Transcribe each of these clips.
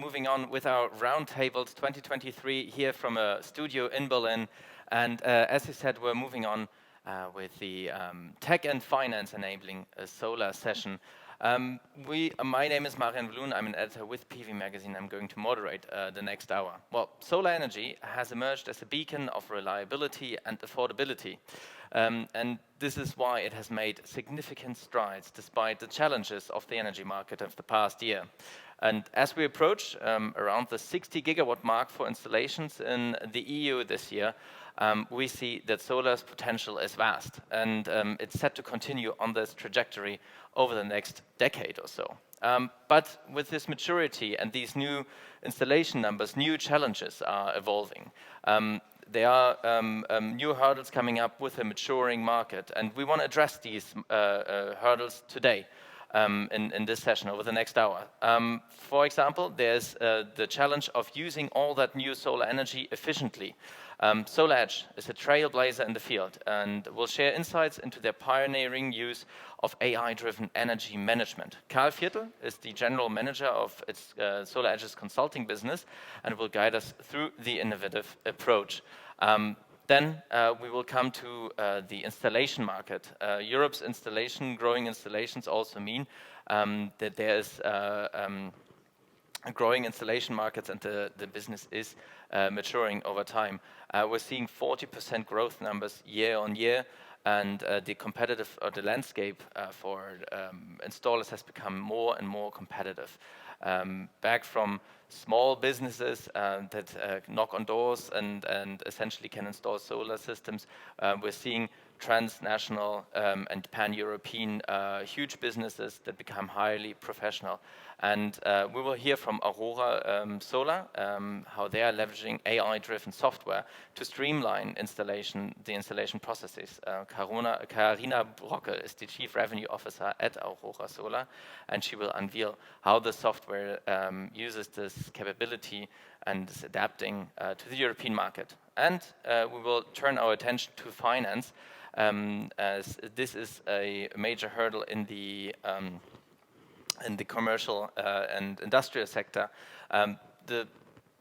moving on with our Roundtables 2023 here from a studio in Berlin. And as you said, we're moving on with the Tech and Finance Enabling a Solar session. My name is Marian, I'm an editor with PV Magazine. I'm going to moderate the next hour. Well, solar energy has emerged as a beacon of reliability and affordability. And this is why it has made significant strides despite the challenges of the energy market of the past year. And as we approach around the 60 gigawatt mark for installations in the EU this year, we see that solar's potential is vast, and it's set to continue on this trajectory over the next decade or so. But with this maturity and these new installation numbers, new challenges are evolving. There are new hurdles coming up with a maturing market, and we want to address these hurdles today in this session over the next hour. For example, there's the challenge of using all that new solar energy efficiently. SolarEdge is a trailblazer in the field and will share insights into their pioneering use of AI-driven energy management. Karl Viertel is the general manager of its SolarEdge's consulting business and will guide us through the innovative approach. Then we will come to the installation market. Europe's growing installations also mean that there is growing installation markets, and the business is maturing over time. We're seeing 40% growth numbers year on year, and the landscape for installers has become more and more competitive. Back from small businesses that knock on doors and essentially can install solar systems, we're seeing transnational and pan-European huge businesses that become highly professional. And we will hear from Aurora Solar, how they are leveraging AI-driven software to streamline the installation processes. Carina Brockl is the Chief Revenue Officer at Aurora Solar, and she will unveil how the software uses this capability and is adapting to the European market. And we will turn our attention to finance, as this is a major hurdle in the commercial and industrial sector.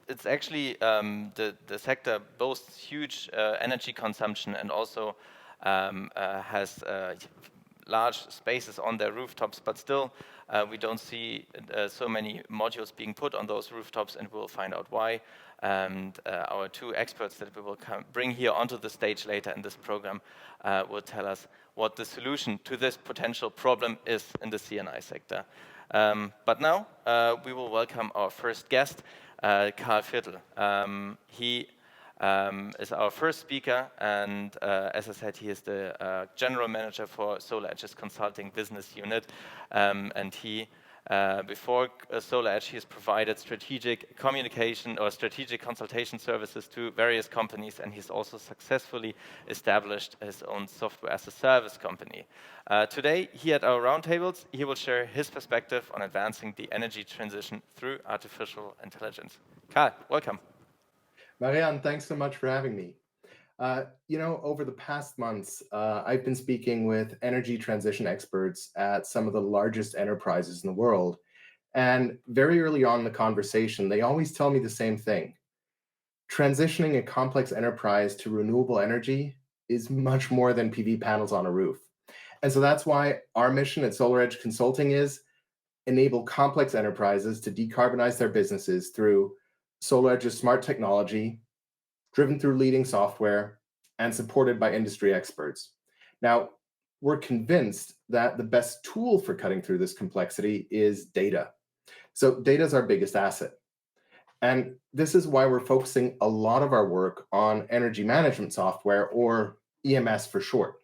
It's actually the sector boasts huge energy consumption and also has large spaces on their rooftops, but still we don't see so many modules being put on those rooftops, and we'll find out why. And our two experts that we will bring here onto the stage later in this program will tell us what the solution to this potential problem is in the C&I sector. But now we will welcome our first guest, Karl Viertel. He is our first speaker, and as I said, he is the general manager for SolarEdge's consulting business unit, and he before SolarEdge, he has provided strategic communication or strategic consultation services to various companies, and he's also successfully established his own software as a service company. Today, here at our roundtables, he will share his perspective on advancing the energy transition through artificial intelligence. Karl, welcome. Marian, thanks so much for having me. Over the past months, I've been speaking with energy transition experts at some of the largest enterprises in the world. And very early on in the conversation, they always tell me the same thing. Transitioning a complex enterprise to renewable energy is much more than PV panels on a roof. And so that's why our mission at SolarEdge Consulting is enable complex enterprises to decarbonize their businesses through SolarEdge's smart technology, driven through leading software, and supported by industry experts. Now, we're convinced that the best tool for cutting through this complexity is data. So data is our biggest asset. And this is why we're focusing a lot of our work on energy management software, or EMS for short.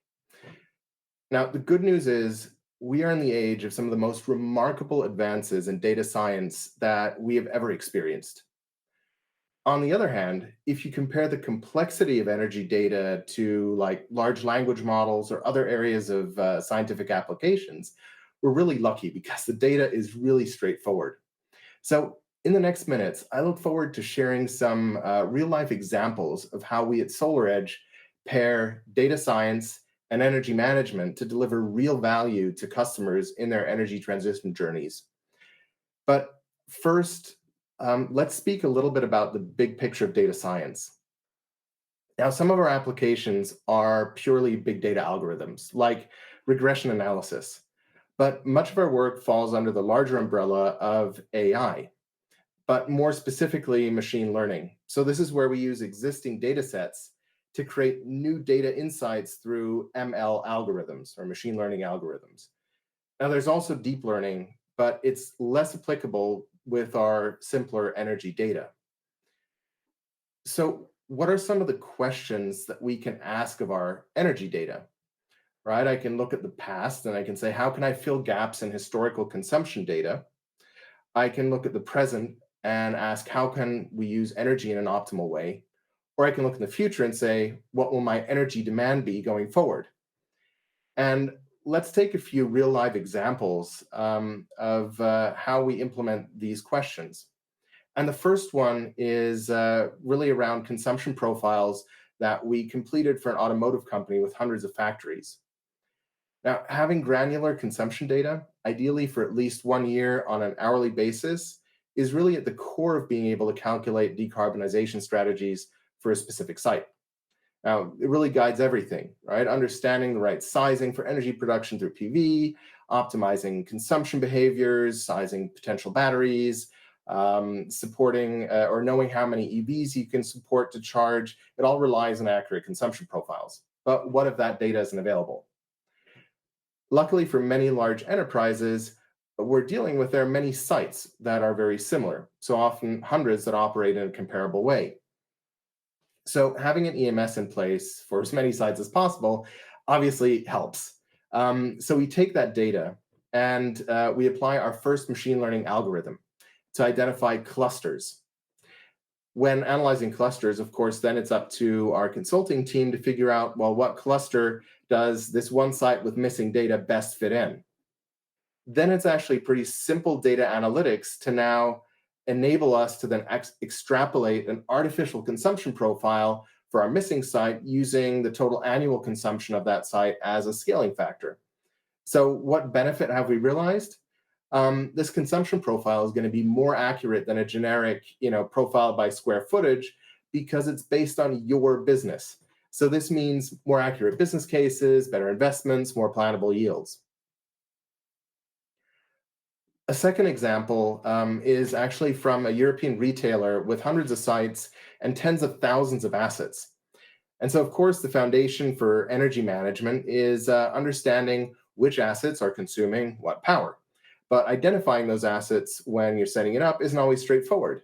Now, the good news is we are in the age of some of the most remarkable advances in data science that we have ever experienced. On the other hand, if you compare the complexity of energy data to large language models or other areas of scientific applications, we're really lucky because the data is really straightforward. So in the next minutes, I look forward to sharing some real-life examples of how we at SolarEdge pair data science and energy management to deliver real value to customers in their energy transition journeys. But first, Let's speak a little bit about the big picture of data science. Now, some of our applications are purely big data algorithms, like regression analysis, but much of our work falls under the larger umbrella of AI, but more specifically, machine learning. So this is where we use existing data sets to create new data insights through ML algorithms or machine learning algorithms. Now, there's also deep learning, but it's less applicable with our simpler energy data. So what are some of the questions that we can ask of our energy data? Right? I can look at the past and I can say, how can I fill gaps in historical consumption data? I can look at the present and ask, how can we use energy in an optimal way? Or I can look in the future and say, what will my energy demand be going forward? And let's take a few real live examples of how we implement these questions. And the first one is really around consumption profiles that we completed for an automotive company with hundreds of factories. Now, having granular consumption data, ideally for at least 1 year on an hourly basis, is really at the core of being able to calculate decarbonization strategies for a specific site. Now, it really guides everything, right? Understanding the right sizing for energy production through PV, optimizing consumption behaviors, sizing potential batteries, supporting or knowing how many EVs you can support to charge. It all relies on accurate consumption profiles. But what if that data isn't available? Luckily for many large enterprises, we're dealing with there are many sites that are very similar, so often hundreds that operate in a comparable way. So having an EMS in place for as many sites as possible obviously helps. So we take that data and we apply our first machine learning algorithm to identify clusters. When analyzing clusters, of course, then it's up to our consulting team to figure out, well, what cluster does this one site with missing data best fit in? Then it's actually pretty simple data analytics to now enable us to then extrapolate an artificial consumption profile for our missing site using the total annual consumption of that site as a scaling factor. So what benefit have we realized? This consumption profile is going to be more accurate than a generic, profile by square footage because it's based on your business. So this means more accurate business cases, better investments, more plannable yields. A second example is actually from a European retailer with hundreds of sites and tens of thousands of assets. And so, of course, the foundation for energy management is understanding which assets are consuming what power. But identifying those assets when you're setting it up isn't always straightforward.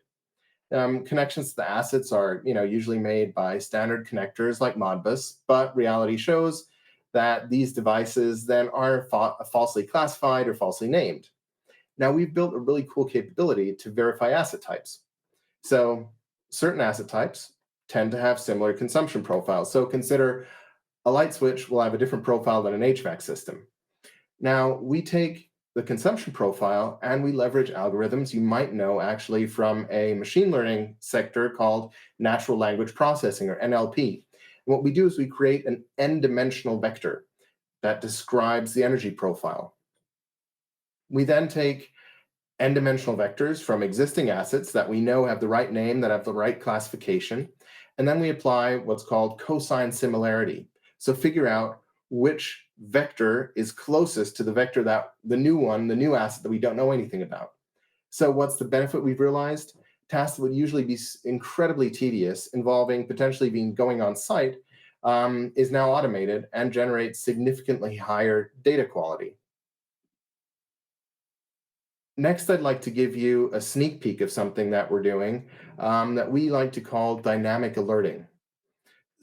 Connections to the assets are, usually made by standard connectors like Modbus, but reality shows that these devices then are falsely classified or falsely named. Now, we've built a really cool capability to verify asset types. So certain asset types tend to have similar consumption profiles. So consider a light switch will have a different profile than an HVAC system. Now, we take the consumption profile and we leverage algorithms you might know actually from a machine learning sector called natural language processing or NLP. And what we do is we create an n-dimensional vector that describes the energy profile. We then take n-dimensional vectors from existing assets that we know have the right name, that have the right classification, and then we apply what's called cosine similarity. So figure out which vector is closest to the vector that the new asset that we don't know anything about. So what's the benefit we've realized? Tasks that would usually be incredibly tedious, involving potentially going on site, is now automated and generates significantly higher data quality. Next, I'd like to give you a sneak peek of something that we're doing that we like to call dynamic alerting.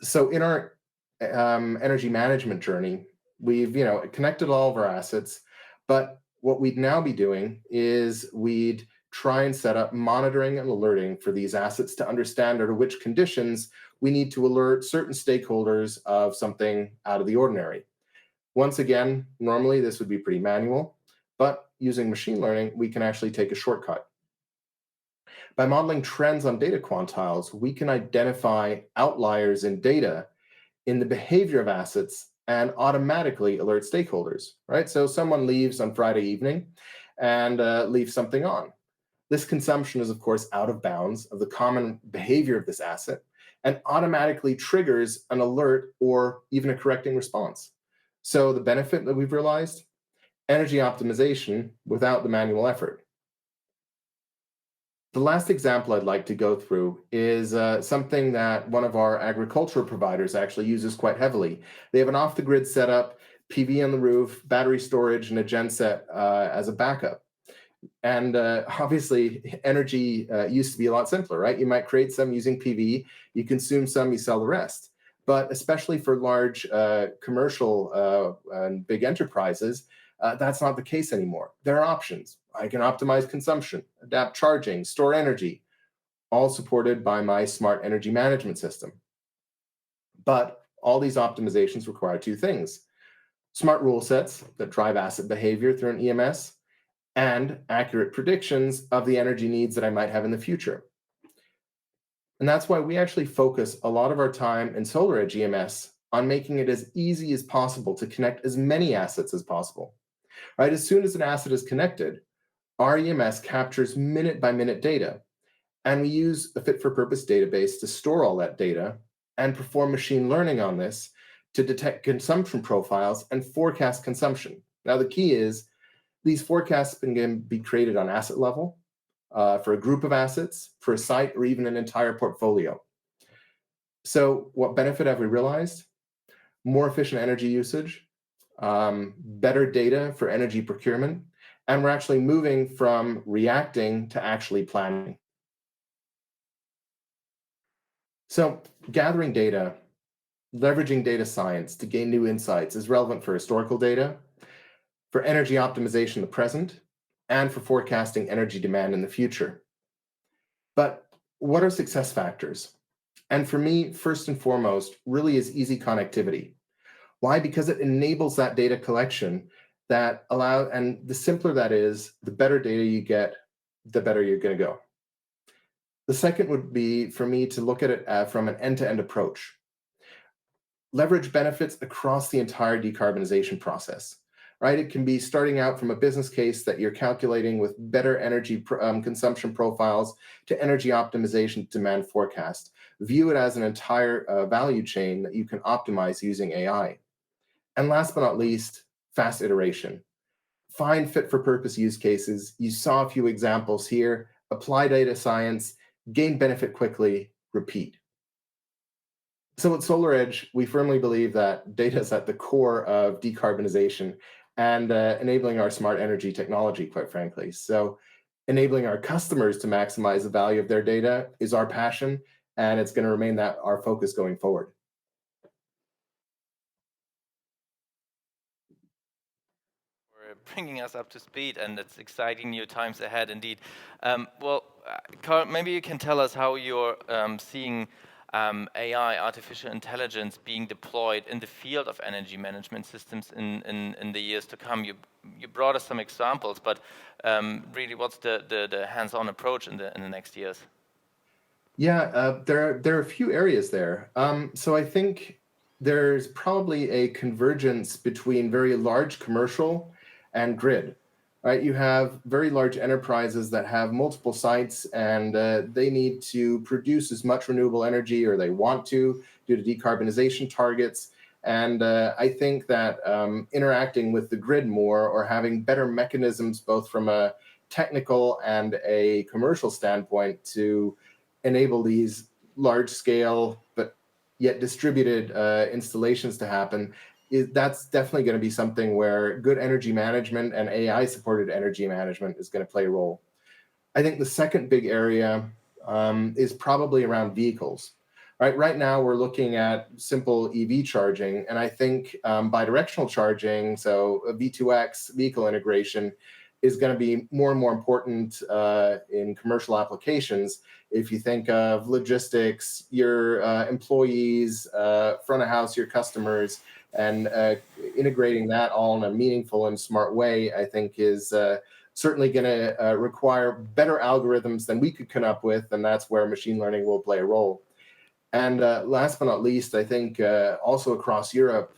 So in our energy management journey, we've connected all of our assets, but what we'd now be doing is we'd try and set up monitoring and alerting for these assets to understand under which conditions we need to alert certain stakeholders of something out of the ordinary. Once again, normally this would be pretty manual, but using machine learning, we can actually take a shortcut. By modeling trends on data quantiles, we can identify outliers in data in the behavior of assets and automatically alert stakeholders, right? So someone leaves on Friday evening and leaves something on. This consumption is, of course, out of bounds of the common behavior of this asset and automatically triggers an alert or even a correcting response. So the benefit that we've realized, energy optimization without the manual effort. The last example I'd like to go through is something that one of our agricultural providers actually uses quite heavily. They have an off-the-grid setup, PV on the roof, battery storage, and a genset as a backup. And obviously, energy used to be a lot simpler, right? You might create some using PV, you consume some, you sell the rest. But especially for large commercial and big enterprises, that's not the case anymore. There are options. I can optimize consumption, adapt charging, store energy, all supported by my smart energy management system. But all these optimizations require two things: smart rule sets that drive asset behavior through an EMS, and accurate predictions of the energy needs that I might have in the future. And that's why we actually focus a lot of our time in SolarEdge EMS on making it as easy as possible to connect as many assets as possible. Right? As soon as an asset is connected, our EMS captures minute-by-minute data, and we use a fit-for-purpose database to store all that data and perform machine learning on this to detect consumption profiles and forecast consumption. Now, the key is these forecasts can be created on asset level, for a group of assets, for a site, or even an entire portfolio. So what benefit have we realized? More efficient energy usage, better data for energy procurement, and we're actually moving from reacting to actually planning. So gathering data, leveraging data science to gain new insights is relevant for historical data, for energy optimization in the present, and for forecasting energy demand in the future. But what are success factors? And for me, first and foremost, really is easy connectivity. Why? Because it enables that data collection that and the simpler that is, the better data you get, the better you're going to go. The second would be for me to look at it from an end-to-end approach. Leverage benefits across the entire decarbonization process, right? It can be starting out from a business case that you're calculating with better energy consumption profiles to energy optimization demand forecast. View it as an entire value chain that you can optimize using AI. And last but not least, fast iteration. Find fit-for-purpose use cases. You saw a few examples here. Apply data science, gain benefit quickly, repeat. So at SolarEdge, we firmly believe that data is at the core of decarbonization and enabling our smart energy technology, quite frankly. So enabling our customers to maximize the value of their data is our passion, and it's going to remain that our focus going forward. Bringing us up to speed, and it's exciting new times ahead indeed. Karl, maybe you can tell us how you're seeing AI, artificial intelligence, being deployed in the field of energy management systems in the years to come. You brought us some examples, but really, what's the hands-on approach in the next years? Yeah, there are a few areas there. So I think there's probably a convergence between very large commercial and grid, right? You have very large enterprises that have multiple sites, and they need to produce as much renewable energy, or they want to, due to decarbonization targets. And I think that interacting with the grid more, or having better mechanisms, both from a technical and a commercial standpoint, to enable these large-scale but yet distributed installations to happen, that's definitely going to be something where good energy management and AI-supported energy management is going to play a role. I think the second big area is probably around vehicles. Right now, we're looking at simple EV charging, and I think bidirectional charging, so a V2X vehicle integration, is going to be more and more important in commercial applications. If you think of logistics, your employees, front of house, your customers, and integrating that all in a meaningful and smart way, I think is certainly going to require better algorithms than we could come up with, and that's where machine learning will play a role. And last but not least, I think also across Europe,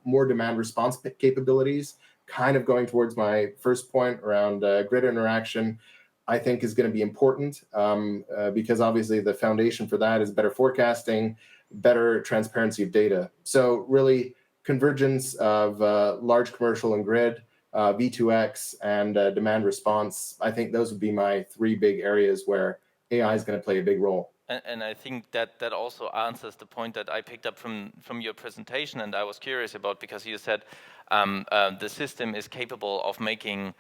more demand response capabilities, kind of going towards my first point around grid interaction. I think is going to be important because obviously the foundation for that is better forecasting, better transparency of data. So really convergence of large commercial and grid, V2X, and demand response. I think those would be my three big areas where AI is going to play a big role. And I think that also answers the point that I picked up from your presentation, and I was curious about, because you said the system is capable of making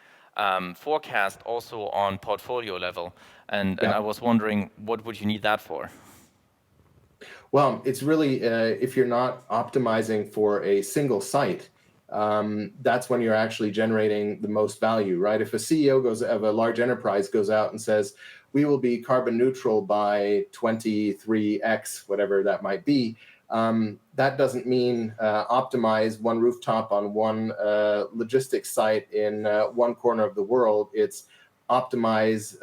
forecast also on portfolio level, and I was wondering, what would you need that for? Well, it's really if you're not optimizing for a single site, that's when you're actually generating the most value, right? If a CEO of a large enterprise goes out and says, we will be carbon neutral by 23x, whatever that might be, that doesn't mean optimize one rooftop on one logistics site in one corner of the world. It's optimize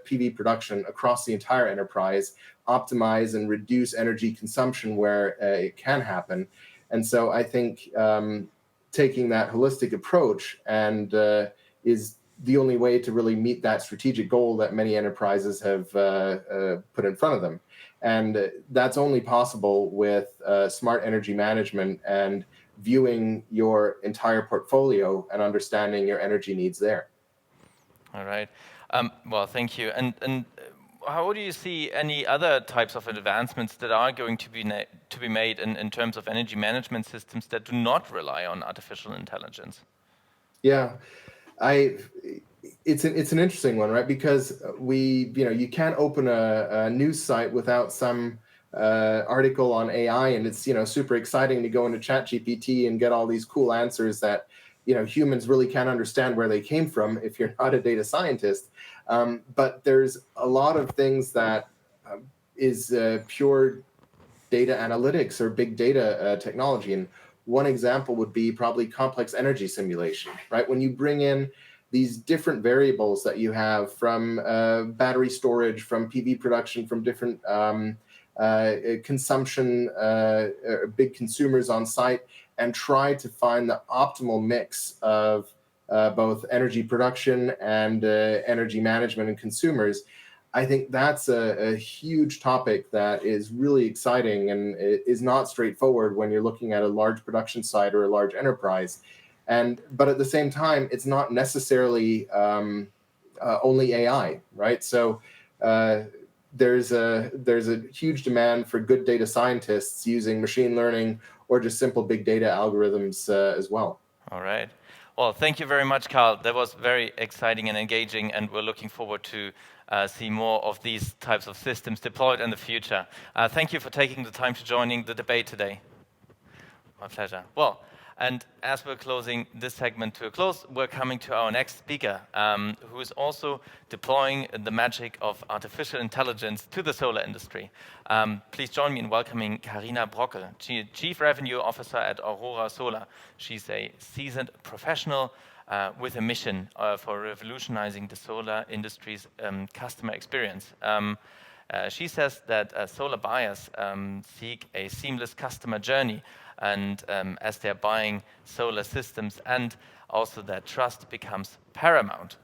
PV production across the entire enterprise, optimize and reduce energy consumption where it can happen. And so I think taking that holistic approach and is the only way to really meet that strategic goal that many enterprises have put in front of them. And that's only possible with smart energy management and viewing your entire portfolio and understanding your energy needs there. All right. Well, thank you. And how do you see any other types of advancements that are going to be made in terms of energy management systems that do not rely on artificial intelligence? Yeah, it's an interesting one, right? Because you can't open a news site without some article on AI, and it's super exciting to go into ChatGPT and get all these cool answers that humans really can't understand where they came from if you're not a data scientist. But there's a lot of things that is pure data analytics or big data technology. And one example would be probably complex energy simulation, right? When you bring in these different variables that you have from battery storage, from PV production, from different consumption, big consumers on site, and try to find the optimal mix of both energy production and energy management and consumers, I think that's a huge topic that is really exciting and is not straightforward when you're looking at a large production site or a large enterprise. But at the same time, it's not necessarily only AI, right? So there's a huge demand for good data scientists using machine learning or just simple big data algorithms as well. All right. Well, thank you very much, Karl. That was very exciting and engaging, and we're looking forward to see more of these types of systems deployed in the future. Thank you for taking the time to joining the debate today. My pleasure. Well, and as we're closing this segment to a close, we're coming to our next speaker, who is also deploying the magic of artificial intelligence to the solar industry. Please join me in welcoming Carina Brockl, Chief Revenue Officer at Aurora Solar. She's a seasoned professional with a mission for revolutionizing the solar industry's customer experience. She says that solar buyers seek a seamless customer journey, and as they're buying solar systems, and also that trust becomes paramount.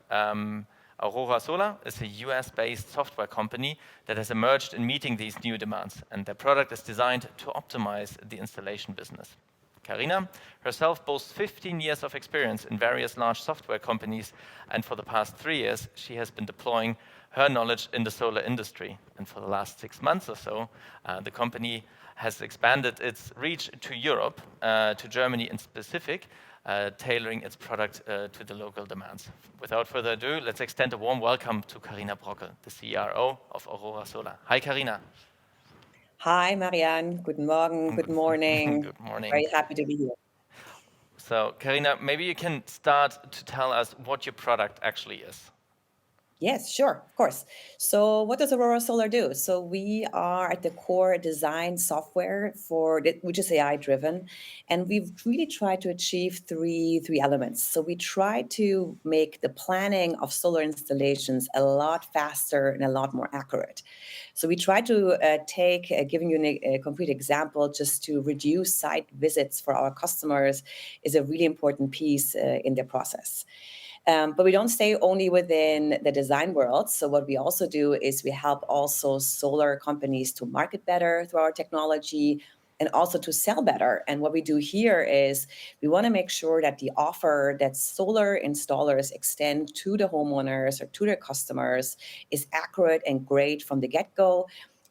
Aurora Solar is a US-based software company that has emerged in meeting these new demands, and their product is designed to optimize the installation business. Carina herself boasts 15 years of experience in various large software companies, and for the past 3 years, she has been deploying her knowledge in the solar industry. And for the last 6 months or so, the company has expanded its reach to Europe, to Germany in specific, tailoring its product to the local demands. Without further ado, let's extend a warm welcome to Carina Brockl, the CRO of Aurora Solar. Hi, Carina. Hi, Marian. Good morning. Good morning. Good morning. Very happy to be here. So, Carina, maybe you can start to tell us what your product actually is. Yes, sure, of course. So what does Aurora Solar do? So we are at the core design software which is AI driven, and we've really tried to achieve three elements. So we try to make the planning of solar installations a lot faster and a lot more accurate. So we try to giving you a concrete example, just to reduce site visits for our customers is a really important piece in the process. But we don't stay only within the design world. So what we also do is we help also solar companies to market better through our technology and also to sell better. And what we do here is we want to make sure that the offer that solar installers extend to the homeowners or to their customers is accurate and great from the get-go.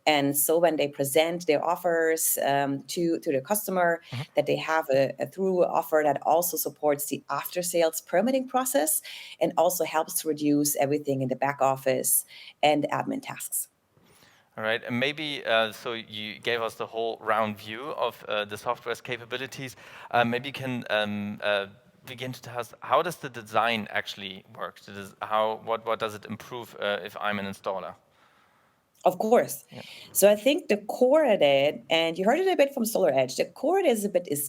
And so when they present their offers to the customer, that they have a through offer that also supports the after-sales permitting process and also helps to reduce everything in the back office and admin tasks. All right, and maybe, so you gave us the whole round view of the software's capabilities. Maybe you can begin to tell us, how does the design actually work? What does it improve if I'm an installer? Of course. Yeah. So I think the core of it, and you heard it a bit from SolarEdge, the core is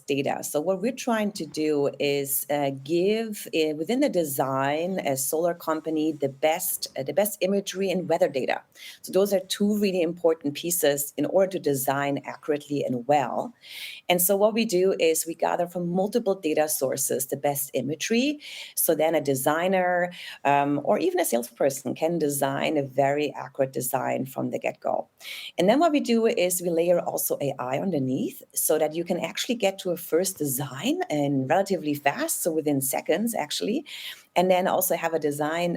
data. So what we're trying to do is give within the design a solar company the best imagery and weather data. So those are two really important pieces in order to design accurately and well. And so what we do is we gather from multiple data sources the best imagery. So then a designer or even a salesperson can design a very accurate design from the get-go. And then what we do is we layer also AI underneath so that you can actually get to a first design and relatively fast, so within seconds actually, and then also have a design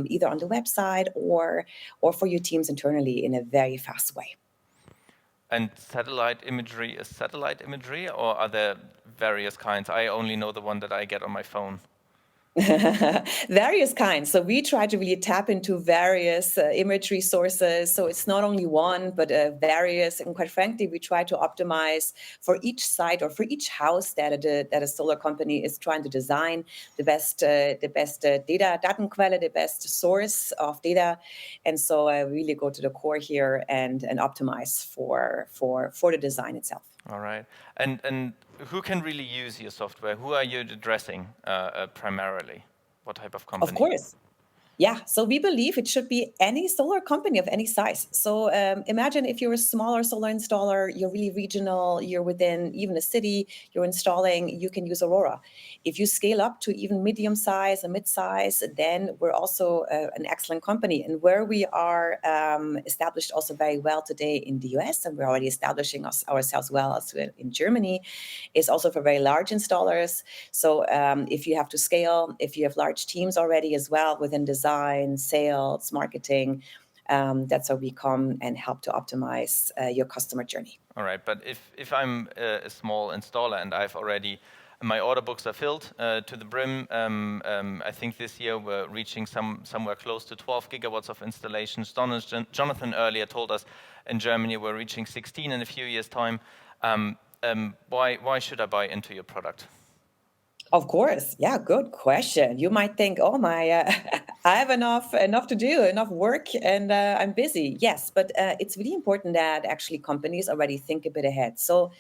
either on the website or for your teams internally in a very fast way. And satellite imagery is satellite imagery, or are there various kinds? I only know the one that I get on my phone. Various kinds. So we try to really tap into various imagery sources. So it's not only one, but various. And quite frankly, we try to optimize for each site or for each house that a solar company is trying to design the best data, Datenquelle, the best source of data. And so I really go to the core here and optimize for the design itself. All right. And who can really use your software? Who are you addressing primarily? What type of company? Of course. Yeah, so we believe it should be any solar company of any size. So imagine if you're a smaller solar installer, you're really regional, you're within even a city, you're installing, you can use Aurora. If you scale up to even medium size and mid-size, then we're also an excellent company. And where we are established also very well today in the US, and we're already establishing ourselves well as in Germany, is also for very large installers. So if you have to scale, if you have large teams already as well within design, sales, marketing, that's how we come and help to optimize your customer journey. All right, but if I'm a small installer and I've already, my order books are filled to the brim, I think this year we're reaching somewhere close to 12 gigawatts of installations. Jonathan earlier told us in Germany we're reaching 16 in a few years' time. Why should I buy into your product? Of course. Yeah, good question. You might think, oh my, I have enough to do, enough work, and I'm busy. Yes, but it's really important that actually companies already think a bit ahead. So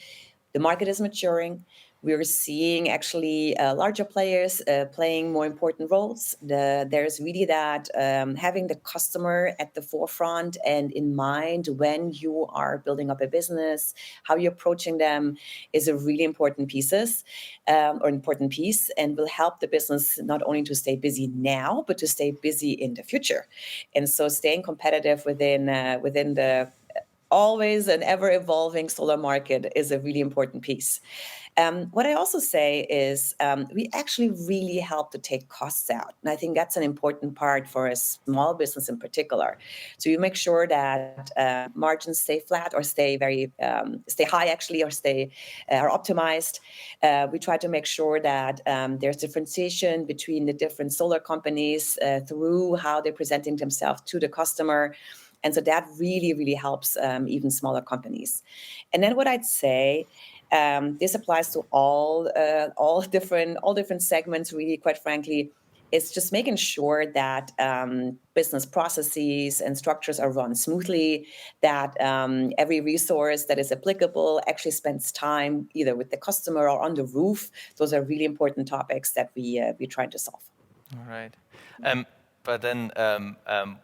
the market is maturing. We're seeing actually larger players playing more important roles. There's really that having the customer at the forefront and in mind when you are building up a business, how you're approaching them is a really important piece, and will help the business not only to stay busy now, but to stay busy in the future. And so staying competitive within the always an ever-evolving solar market is a really important piece. What I also say is we actually really help to take costs out. And I think that's an important part for a small business in particular. So you make sure that margins stay flat or stay high actually, or are optimized. We try to make sure that there's differentiation between the different solar companies through how they're presenting themselves to the customer. And so that really, really helps even smaller companies. And then what I'd say, this applies to all different segments, really, quite frankly, is just making sure that business processes and structures are run smoothly, that every resource that is applicable actually spends time either with the customer or on the roof. Those are really important topics that we try to solve. All right. But then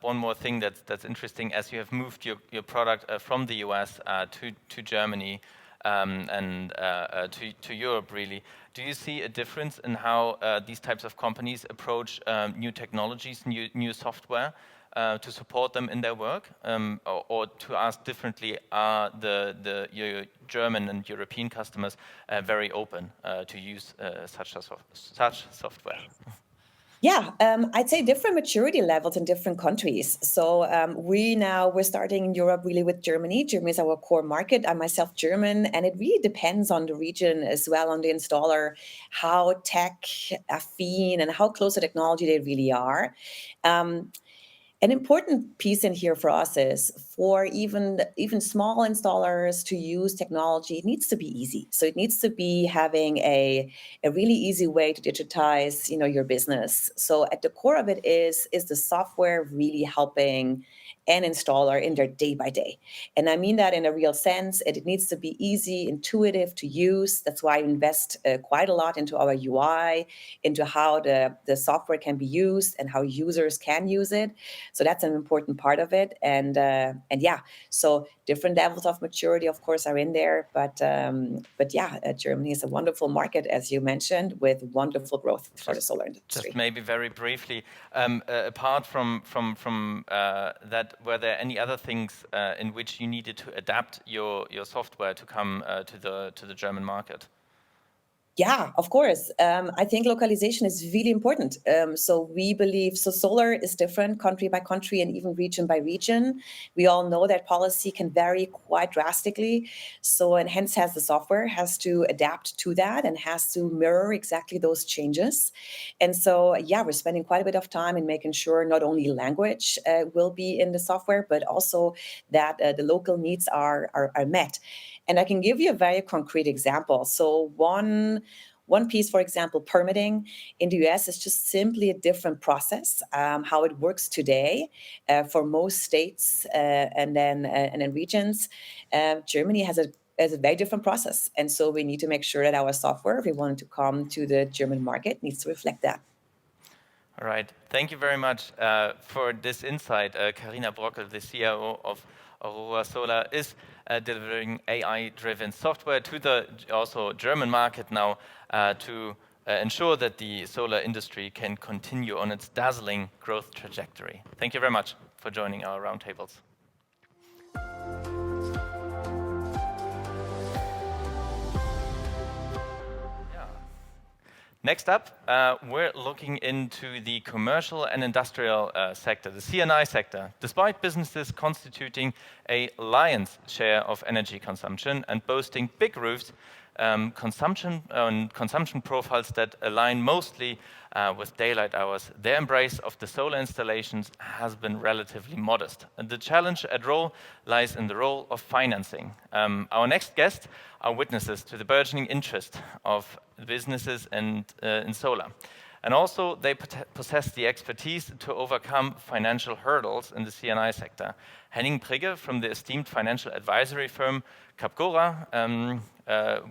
one more thing that's interesting, as you have moved your product from the US to Germany, and to Europe, really. Do you see a difference in how these types of companies approach new technologies, new software, to support them in their work? Or to ask differently, are your German and European customers very open to use such software? Yeah, I'd say different maturity levels in different countries. So we're starting in Europe really with Germany. Germany is our core market. I'm myself German, and it really depends on the region as well, on the installer, how tech affine and how close to technology they really are. An important piece in here for us is for even small installers to use technology, it needs to be easy. So it needs to be having a really easy way to digitize, your business. So at the core of it is the software really helping an installer in their day by day. And I mean that in a real sense. It needs to be easy, intuitive to use. That's why I invest quite a lot into our UI, into how the software can be used and how users can use it. So that's an important part of it. And yeah, so different levels of maturity, of course, are in there. But yeah, Germany is a wonderful market, as you mentioned, with wonderful growth for the solar industry. Just maybe very briefly, apart from that, were there any other things in which you needed to adapt your software to come to the German market? Yeah, of course. I think localization is really important. So we believe, solar is different country by country and even region by region. We all know that policy can vary quite drastically. So, and hence the software has to adapt to that and has to mirror exactly those changes. And so, yeah, we're spending quite a bit of time in making sure not only language will be in the software, but also that the local needs are met. And I can give you a very concrete example. So one piece, for example, permitting in the US is just simply a different process, how it works today for most states and then regions. Germany has a very different process. And so we need to make sure that our software, if we want it to come to the German market, needs to reflect that. All right. Thank you very much for this insight. Carina Brockl, the CIO of Aurora Solar, is delivering AI-driven software to the also German market now to ensure that the solar industry can continue on its dazzling growth trajectory. Thank you very much for joining our roundtables. Next up, we're looking into the commercial and industrial sector, the C&I sector. Despite businesses constituting a lion's share of energy consumption and boasting big roofs, consumption profiles that align mostly with daylight hours, their embrace of the solar installations has been relatively modest. And the challenge at RTEU lies in the role of financing. Our next guests are witnesses to the burgeoning interest of businesses in solar. And also, they possess the expertise to overcome financial hurdles in the C&I sector. Henning Prigge from the esteemed financial advisory firm Capcora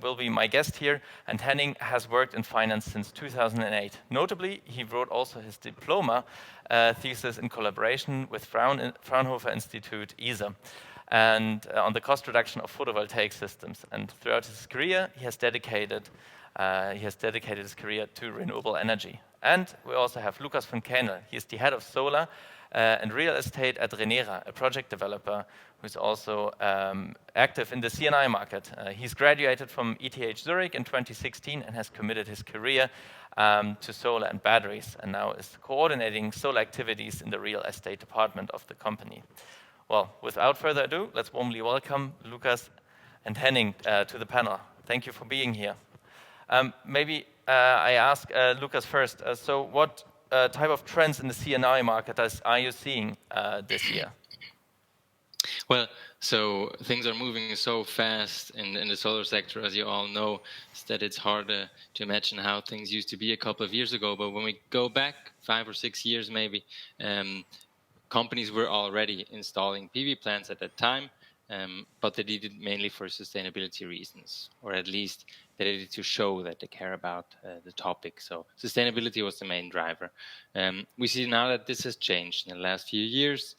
will be my guest here, and Henning has worked in finance since 2008. Notably, he wrote also his diploma thesis in collaboration with Fraunhofer Institute, ESA, and on the cost reduction of photovoltaic systems. And throughout his career, he has dedicated his career to renewable energy. And we also have Lukas von Känel. He is the head of solar and real estate at Renera, a project developer who's also active in the C&I market. He's graduated from ETH Zurich in 2016 and has committed his career to solar and batteries, and now is coordinating solar activities in the real estate department of the company. Well, without further ado, let's warmly welcome Lukas and Henning to the panel. Thank you for being here. Maybe I ask Lukas first. So what type of trends in the C&I market are you seeing this year? Well, so things are moving so fast in the solar sector, as you all know, that it's hard to imagine how things used to be a couple of years ago. But when we go back 5 or 6 years maybe, companies were already installing PV plants at that time, but they did it mainly for sustainability reasons, or at least they did it to show that they care about the topic. So sustainability was the main driver. We see now that this has changed in the last few years.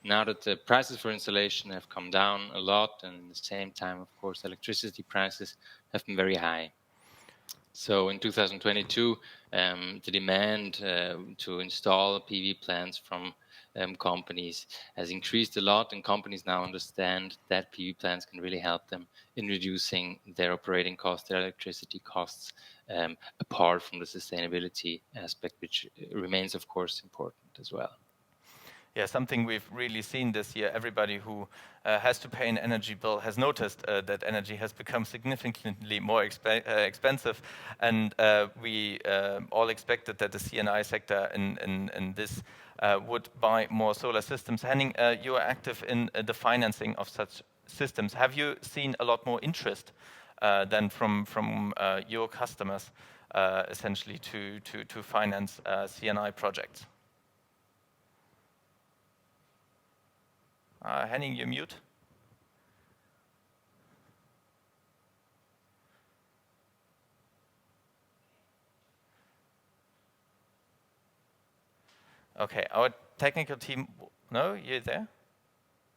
now that the prices for installation have come down a lot, and at the same time, of course, electricity prices have been very high. So in 2022, the demand to install PV plants from companies has increased a lot, and companies now understand that PV plants can really help them in reducing their operating costs, their electricity costs, apart from the sustainability aspect, which remains, of course, important as well. Yeah, something we've really seen this year. Everybody who has to pay an energy bill has noticed that energy has become significantly more expensive, and we all expected that the C&I sector in this would buy more solar systems. Henning, you are active in the financing of such systems. Have you seen a lot more interest than from your customers, essentially, to finance C&I projects? Henning, you're mute. Okay, our technical team, no, you're there?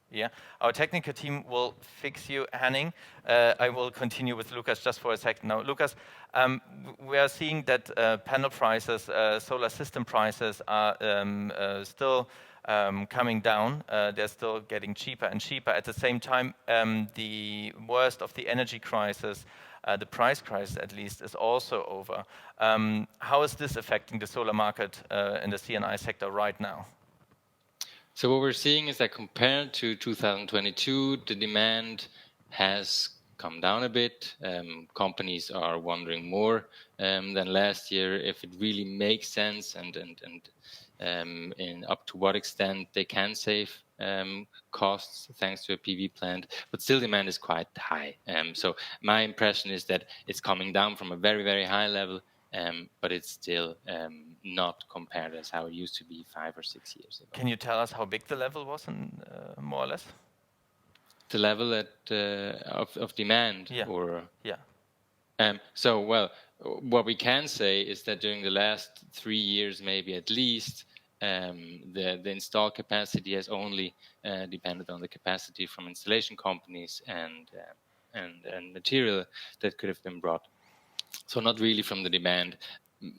Yeah, our technical team will fix you, Henning. I will continue with Lukas just for a second. Now, Lukas, we are seeing that panel prices, solar system prices are still coming down. They're still getting cheaper and cheaper. At the same time, the worst of the energy crisis, the price crisis at least, is also over. How is this affecting the solar market in the C&I sector right now? So what we're seeing is that compared to 2022, the demand has come down a bit. Companies are wondering more than last year if it really makes sense and up to what extent they can save costs thanks to a PV plant, but still demand is quite high. So my impression is that it's coming down from a very, very high level, but it's still not compared as how it used to be 5 or 6 years ago. Can you tell us how big the level was, more or less? The level of demand? Yeah. Or yeah. So, well, what we can say is that during the last 3 years, maybe at least, the installed capacity has only depended on the capacity from installation companies and material that could have been brought. So not really from the demand.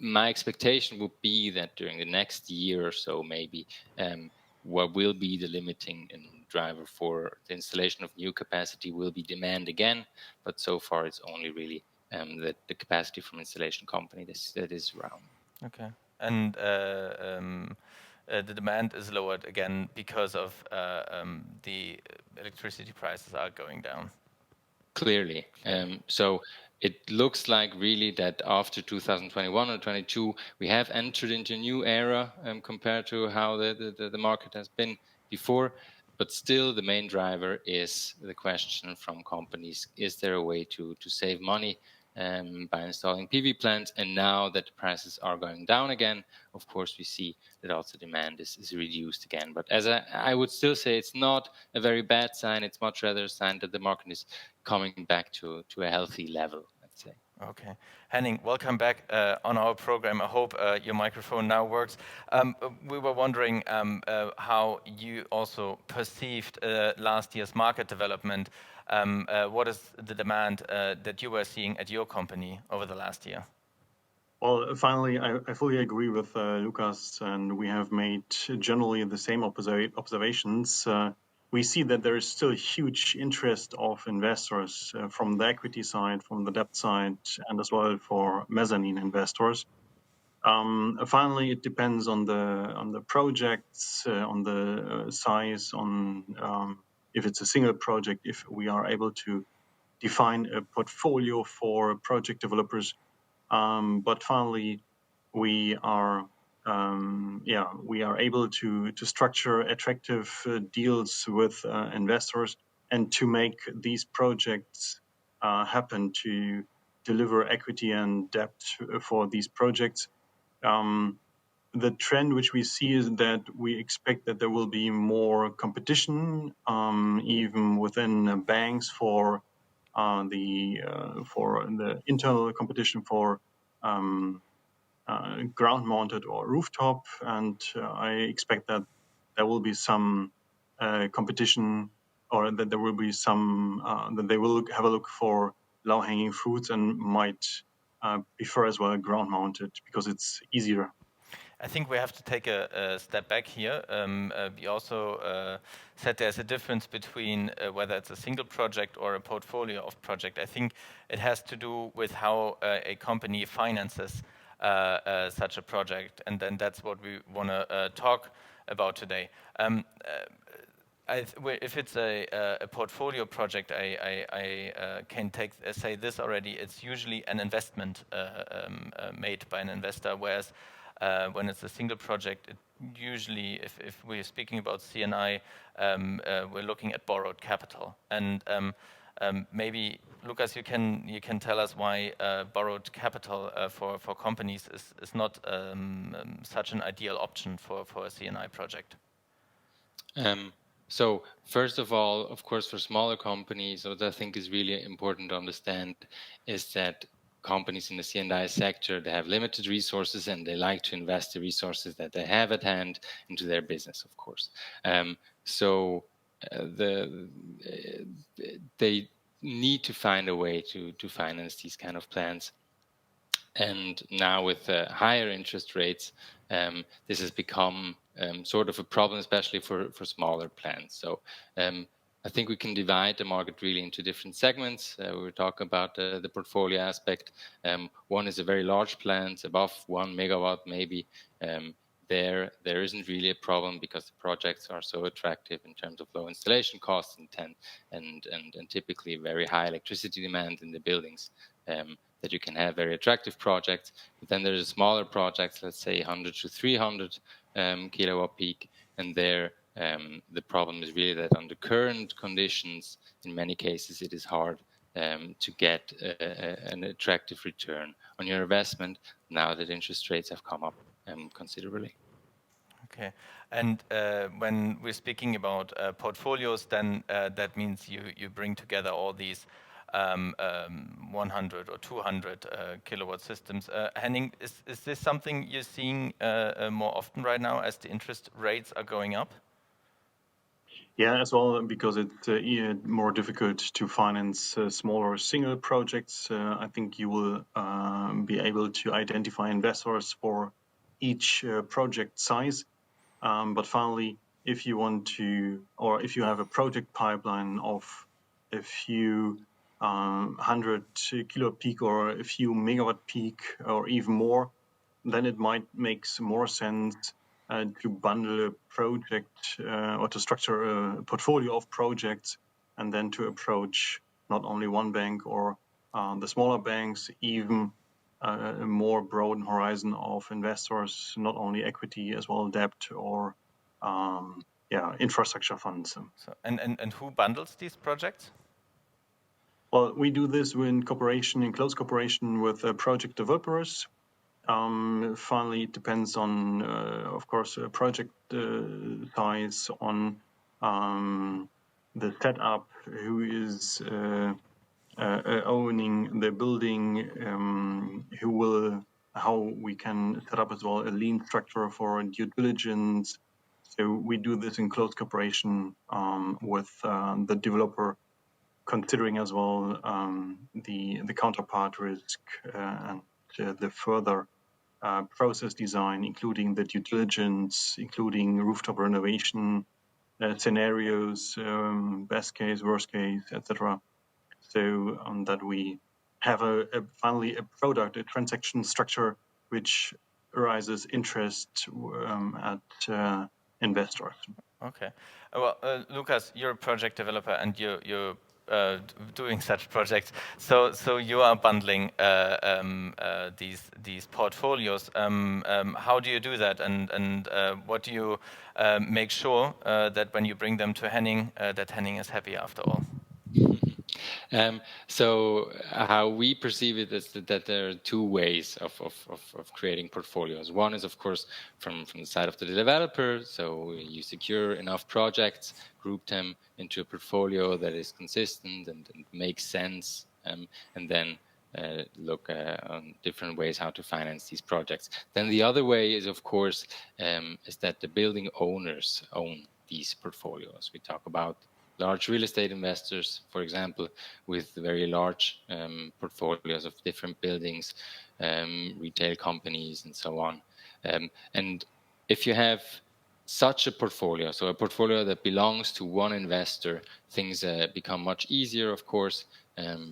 My expectation would be that during the next year or so, maybe, what will be the limiting driver for the installation of new capacity will be demand again. But so far, it's only really the capacity from installation company that is around. Okay. And the demand is lowered again because of the electricity prices are going down. Clearly. So it looks like really that after 2021 or 22, we have entered into a new era compared to how the market has been before. But still, the main driver is the question from companies: is there a way to save money by installing PV plants? And now that the prices are going down again, of course, we see that also demand is reduced again. But as I would still say, it's not a very bad sign. It's much rather a sign that the market is coming back to a healthy level, let's say. Okay. Henning, welcome back on our program. I hope your microphone now works. We were wondering how you also perceived last year's market development. What is the demand that you were seeing at your company over the last year? Well, finally, I fully agree with Lukas, and we have made generally the same observations. We see that there is still huge interest of investors from the equity side, from the debt side, and as well for mezzanine investors. Finally, it depends on the projects, on the size, on if it's a single project, if we are able to define a portfolio for project developers. But finally, we are able to structure attractive deals with investors and to make these projects happen, to deliver equity and debt for these projects. The trend which we see is that we expect that there will be more competition, even within banks for the internal competition for ground-mounted or rooftop, and I expect that there will be some competition, or that there will be some that they will have a look for low-hanging fruits and might prefer as well ground-mounted because it's easier. I think we have to take a step back here. We also said there's a difference between whether it's a single project or a portfolio of project. I think it has to do with how a company finances such a project, and then that's what we want to talk about today. If it's a portfolio project, I can say this already. It's usually an investment made by an investor, whereas when it's a single project, it usually, if we're speaking about CNI, we're looking at borrowed capital. And maybe Lukas, you can tell us why borrowed capital for companies is not such an ideal option for a CNI project. So first of all, of course, for smaller companies, what I think is really important to understand is that companies in the C&I sector, they have limited resources and they like to invest the resources that they have at hand into their business, of course. They need to find a way to finance these kind of plans. And now with higher interest rates, this has become sort of a problem, especially for smaller plans. So I think we can divide the market really into different segments. We were talking about the portfolio aspect. One is a very large plant, above 1 megawatt maybe. There isn't really a problem because the projects are so attractive in terms of low installation costs and typically very high electricity demand in the buildings. That you can have very attractive projects. But then there's smaller projects, let's say 100 to 300 kilowatt peak, and there the problem is really that under current conditions, in many cases, it is hard to get an attractive return on your investment now that interest rates have come up considerably. Okay, and when we're speaking about portfolios, then that means you bring together all these 100 or 200 kilowatt systems. Henning, is this something you're seeing more often right now as the interest rates are going up? Yeah, as well, because it's more difficult to finance smaller single projects. I think you will be able to identify investors for each project size. But finally, if you want to, or if you have a project pipeline of a few 100 kilo peak or a few megawatt peak or even more, then it might make more sense to bundle a project or to structure a portfolio of projects and then to approach not only one bank or the smaller banks, even a more broad horizon of investors, not only equity as well debt or infrastructure funds. So, and who bundles these projects? Well, we do this in close cooperation with project developers. Finally, it depends on, of course, project size, on the setup, who is owning the building, how we can set up as well a lean structure for due diligence. So we do this in close cooperation with the developer, considering as well the counterpart risk and the further process design, including the due diligence, including rooftop renovation scenarios, best case, worst case, etc. So that we have finally a product, a transaction structure which arises interest at investors. Okay. Well, Lukas, you're a project developer and you're doing such projects. So you are bundling these portfolios. How do you do that? And what do you make sure that when you bring them to Henning, that Henning is happy after all? So how we perceive it is that there are two ways of creating portfolios. One is, of course, from the side of the developer. So you secure enough projects, group them into a portfolio that is consistent and makes sense, and then look on different ways how to finance these projects. Then the other way is, of course, is that the building owners own these portfolios. We talk about large real estate investors, for example, with very large portfolios of different buildings, retail companies, and so on. And if you have such a portfolio, so a portfolio that belongs to one investor, things become much easier, of course,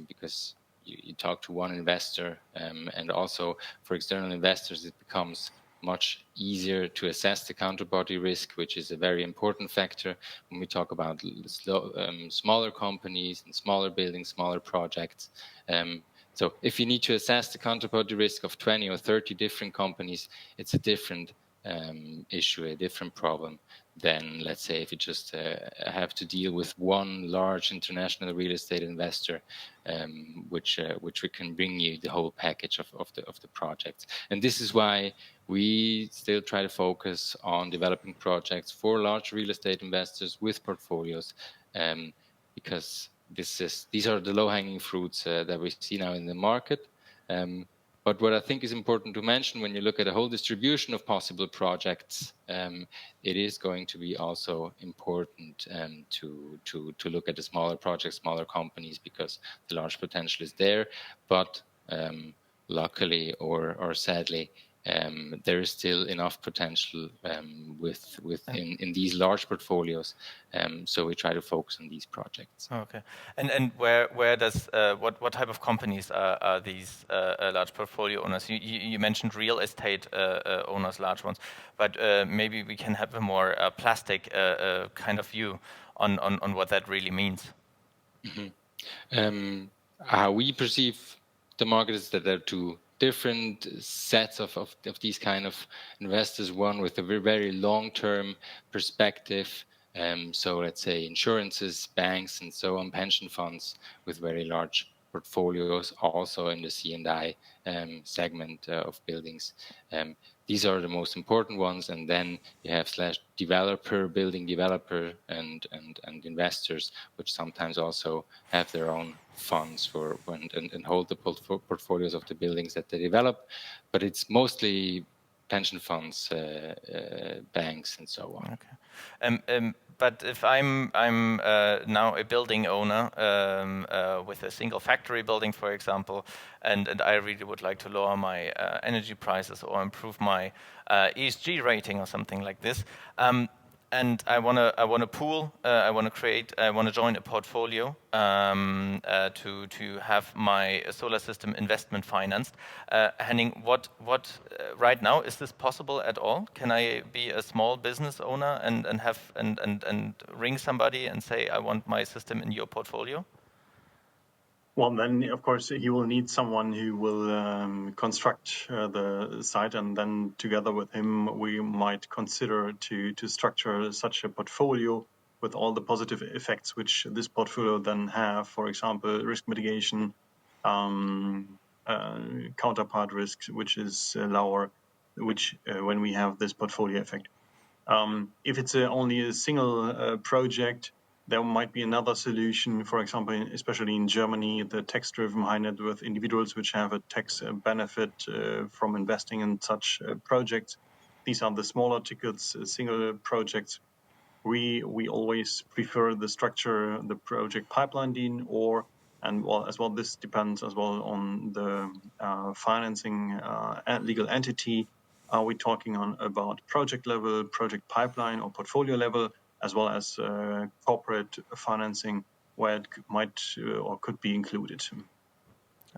because you talk to one investor, and also for external investors, it becomes much easier to assess the counterparty risk, which is a very important factor when we talk about smaller companies and smaller buildings, smaller projects. So if you need to assess the counterparty risk of 20 or 30 different companies, it's a different issue, a different problem than, let's say, if you just have to deal with one large international real estate investor, which we can bring you the whole package of the projects. And this is why we still try to focus on developing projects for large real estate investors with portfolios, because these are the low-hanging fruits that we see now in the market. But what I think is important to mention when you look at a whole distribution of possible projects, it is going to be also important to look at the smaller projects, smaller companies, because the large potential is there. But luckily or sadly, there is still enough potential in these large portfolios, so we try to focus on these projects. Okay, and where does what type of companies are these large portfolio owners? You mentioned real estate owners, large ones, but maybe we can have a more plastic kind of view on what that really means. Mm-hmm. How we perceive the market is that there are two different sets of these kind of investors, one with a very long-term perspective, so let's say insurances, banks, and so on, pension funds with very large portfolios, also in the C&I segment of buildings. These are the most important ones, and then you have /developer, building developer, and investors, which sometimes also have their own funds for and hold the portfolios of the buildings that they develop. But it's mostly pension funds, banks, and so on. Okay. But if I'm now a building owner with a single factory building, for example, and I really would like to lower my energy prices or improve my ESG rating or something like this, and I want to pool, I want to join a portfolio to have my solar system investment financed. Henning, what right now, is this possible at all? Can I be a small business owner and ring somebody and say I want my system in your portfolio? Well, then, of course, he will need someone who will construct the site, and then together with him, we might consider to structure such a portfolio with all the positive effects which this portfolio then have. For example, risk mitigation, counterpart risks, which is lower, when we have this portfolio effect. If it's only a single project, there might be another solution, for example, especially in Germany, the tax-driven high net worth individuals, which have a tax benefit from investing in such projects. These are the smaller tickets, single projects. We always prefer the structure, the project pipeline deal, as well, this depends as well on the financing legal entity. Are we talking about project level, project pipeline, or portfolio level, as well as corporate financing, where it might or could be included?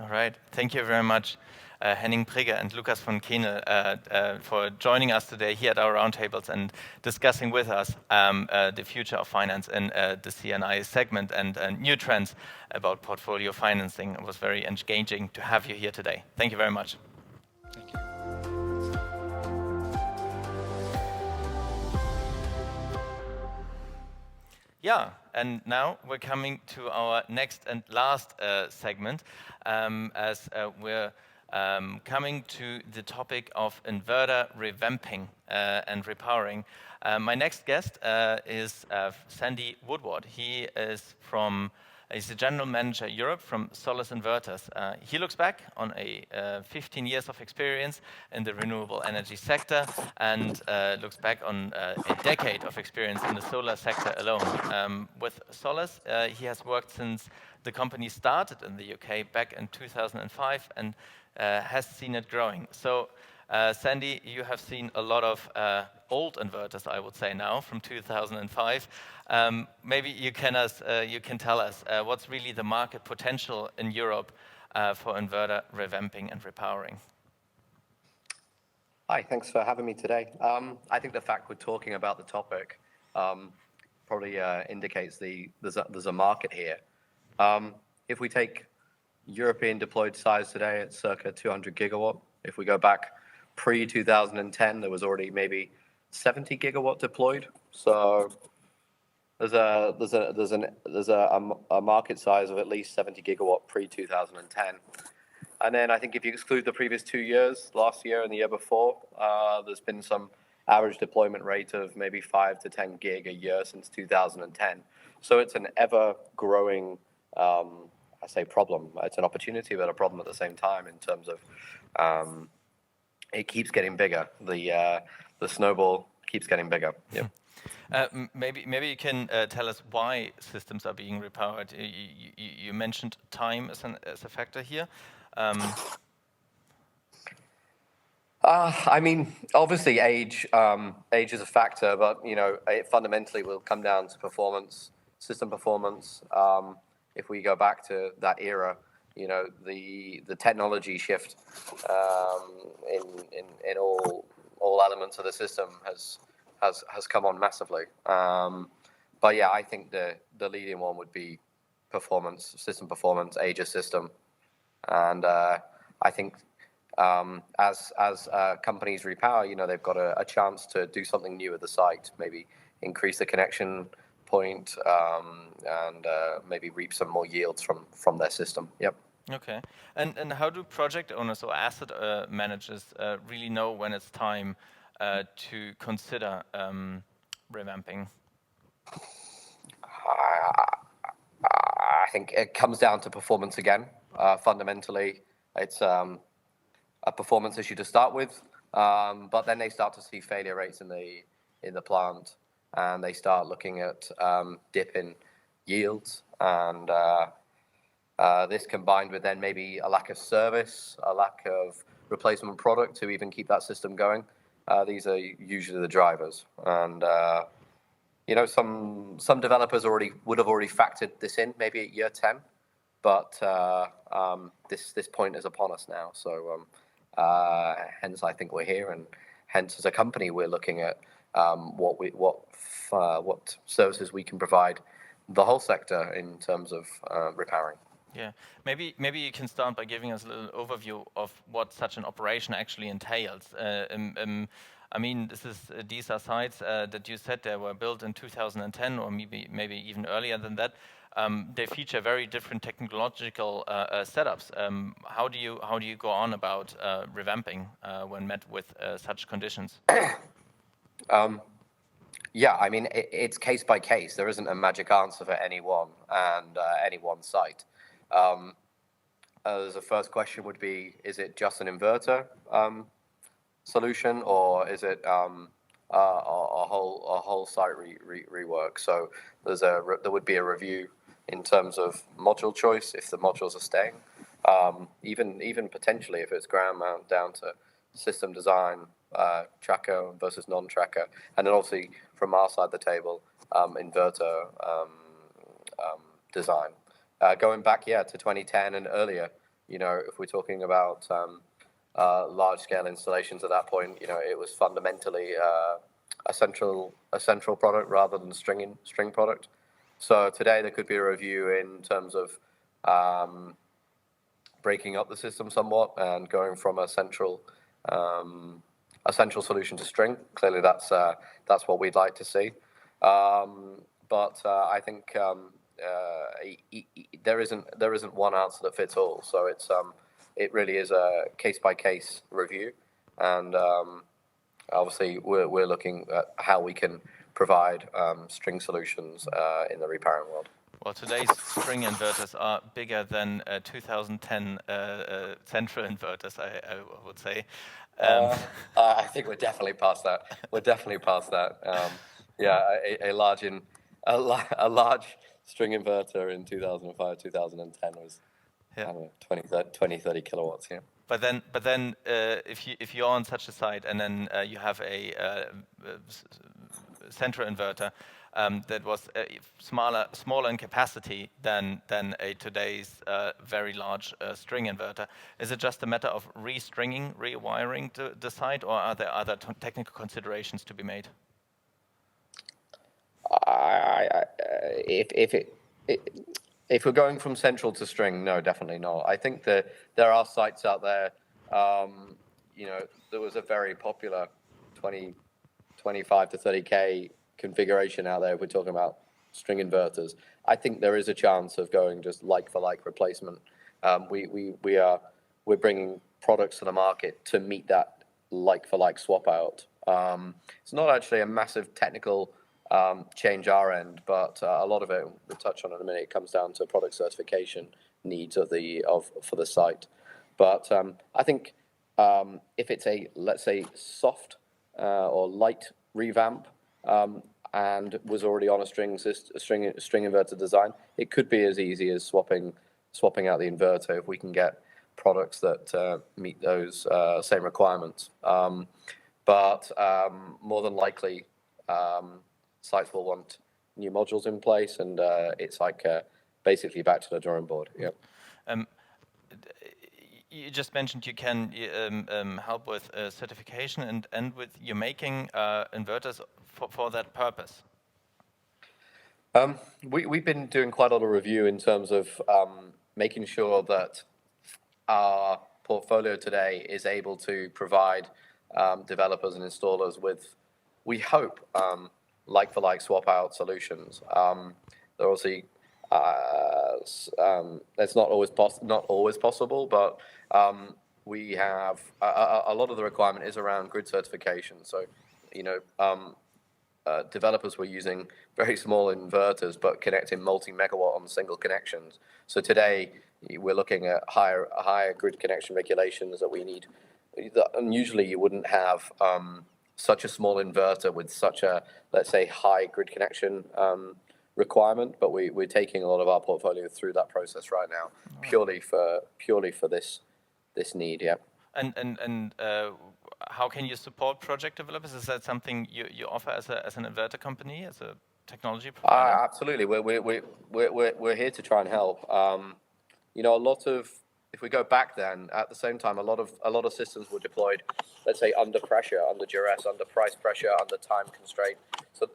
All right. Thank you very much, Henning Prigge and Lukas von Känel, for joining us today here at our roundtables and discussing with us the future of finance in the C&I segment and new trends about portfolio financing. It was very engaging to have you here today. Thank you very much. Thank you. Yeah, and now we're coming to our next and last segment, as we're coming to the topic of inverter revamping and repowering. My next guest is Sandy Woodward. He is from He's the General Manager Europe from Solis Inverters. He looks back on 15 years of experience in the renewable energy sector and looks back on a decade of experience in the solar sector alone. With Solis, he has worked since the company started in the UK back in 2005 and has seen it growing. So, Sandy, you have seen a lot of old inverters, I would say now, from 2005. Maybe you can tell us what's really the market potential in Europe for inverter revamping and repowering. Hi, thanks for having me today. I think the fact we're talking about the topic probably indicates there's a market here. If we take European deployed size today, it's circa 200 gigawatt. If we go back pre-2010, there was already maybe 70 gigawatt deployed. So there's a market size of at least 70 gigawatt pre-2010. And then I think if you exclude the previous 2 years, last year and the year before, there's been some average deployment rate of maybe 5 to 10 gig a year since 2010. So it's an ever-growing, I say problem. It's an opportunity, but a problem at the same time in terms of it keeps getting bigger. The snowball keeps getting bigger. Yeah. Maybe you can tell us why systems are being repowered. You mentioned time as a factor here. I mean, obviously age is a factor, but it fundamentally will come down to performance, system performance. If we go back to that era, the technology shift in all elements of the system has come on massively. But yeah, I think the leading one would be performance, system performance, age of system, and I think as companies repower, they've got a chance to do something new at the site, maybe increase the connection point, and maybe reap some more yields from their system. Yep. Okay. And how do project owners or asset managers really know when it's time to consider revamping? I think it comes down to performance again. Fundamentally, it's a performance issue to start with, but then they start to see failure rates in the plant, and they start looking at dip in yields, and this combined with then maybe a lack of service, a lack of replacement product to even keep that system going. These are usually the drivers, and some developers would have already factored this in maybe at year 10, but this point is upon us now. So hence I think we're here, and hence as a company we're looking at what services we can provide the whole sector in terms of repowering. Yeah, maybe you can start by giving us a little overview of what such an operation actually entails. I mean, these are sites that you said they were built in 2010 or maybe even earlier than that. They feature very different technological setups. How do you go on about revamping when met with such conditions? Yeah, I mean, it's case by case. There isn't a magic answer for any one and any one site. The first question would be: is it just an inverter solution, or is it a whole site rework? So there would be a review in terms of module choice if the modules are staying, even potentially if it's ground mount down to system design, tracker versus non-tracker, and then obviously from our side of the table, inverter design. Going back, to 2010 and earlier, if we're talking about large-scale installations at that point, it was fundamentally a central product rather than string product. So today there could be a review in terms of breaking up the system somewhat and going from a central solution to string. Clearly, that's what we'd like to see. But I think there isn't one answer that fits all. So it really is a case by case review, and obviously we're looking at how we can provide string solutions in the repowering world. Well, today's string inverters are bigger than 2010 central inverters, I would say. I think we're definitely past that. We're definitely past that. Yeah, a large string inverter in 2005, 2010 was, I don't know, 20, 30 kilowatts. Yeah. But then, if you're on such a site and then you have a central inverter that was smaller in capacity than a today's very large string inverter, is it just a matter of rewiring the site, or are there other technical considerations to be made? If we're going from central to string, no, definitely not. I think that there are sites out there. There was a very popular 25 to 30K configuration out there. If we're talking about string inverters, I think there is a chance of going just like for like replacement. We're bringing products to the market to meet that like for like swap out. It's not actually a massive technical change our end, but a lot of it, we'll touch on in a minute, it comes down to product certification needs for the site. But I think if it's a, let's say, soft or light revamp and was already on a string inverter design, it could be as easy as swapping out the inverter if we can get products that meet those same requirements. But more than likely, sites will want new modules in place, and it's like basically back to the drawing board. Yeah. You just mentioned you can help with certification and with you making inverters for that purpose. We've been doing quite a lot of review in terms of making sure that our portfolio today is able to provide developers and installers with, we hope, like-for-like swap-out solutions. They're obviously that's not always possible, but we have a lot of the requirement is around grid certification. So, developers were using very small inverters, but connecting multi-megawatt on single connections. So today we're looking at higher grid connection regulations that we need. And usually you wouldn't have such a small inverter with such a, let's say, high grid connection requirement, but we're taking a lot of our portfolio through that process right now, purely for this need. Yeah. And how can you support project developers? Is that something you offer as an inverter company, as a technology provider? Absolutely. We're here to try and help. A lot of, if we go back then, at the same time, a lot of systems were deployed, let's say, under pressure, under duress, under price pressure, under time constraint. So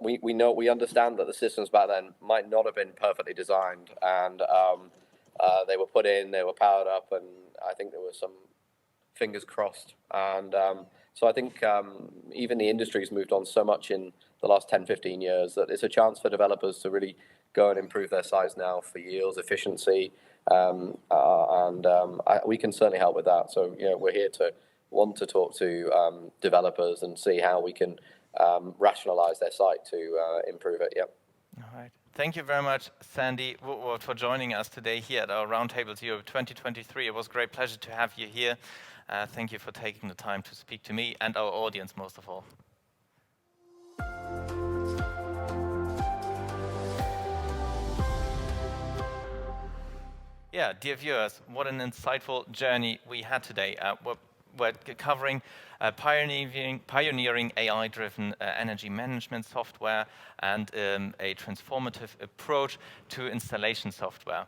we understand that the systems back then might not have been perfectly designed, and they were put in, they were powered up, and I think there were some fingers crossed. And so I think even the industry's moved on so much in the last 10, 15 years that it's a chance for developers to really go and improve their sites now for yields, efficiency, and we can certainly help with that. So we're here to want to talk to developers and see how we can rationalize their site to improve it. Yep. All right. Thank you very much, Sandy, for joining us today here at our Roundtables Europe 2023. It was a great pleasure to have you here. Thank you for taking the time to speak to me and our audience, most of all. Yeah, dear viewers, what an insightful journey we had today. We're covering pioneering AI-driven energy management software and a transformative approach to installation software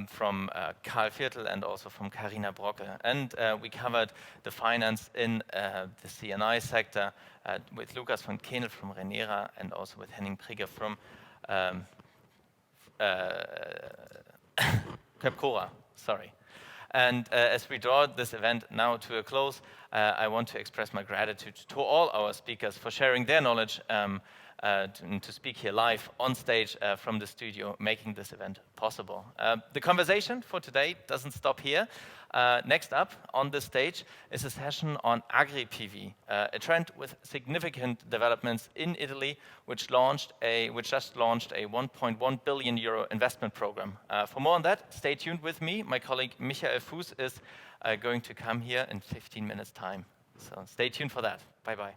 from Karl Viertel and also from Carina Brockl. And we covered the finance in the CNI sector with Lukas from Känel from Renera and also with Henning Prigge from Capcora, sorry. And as we draw this event now to a close, I want to express my gratitude to all our speakers for sharing their knowledge to speak here live on stage from the studio, making this event possible. The conversation for today doesn't stop here. Next up on the stage is a session on agri-PV, a trend with significant developments in Italy, which just launched a 1.1 billion euro investment program. For more on that, stay tuned with me. My colleague Michael Fuß is going to come here in 15 minutes time. So stay tuned for that. Bye-bye.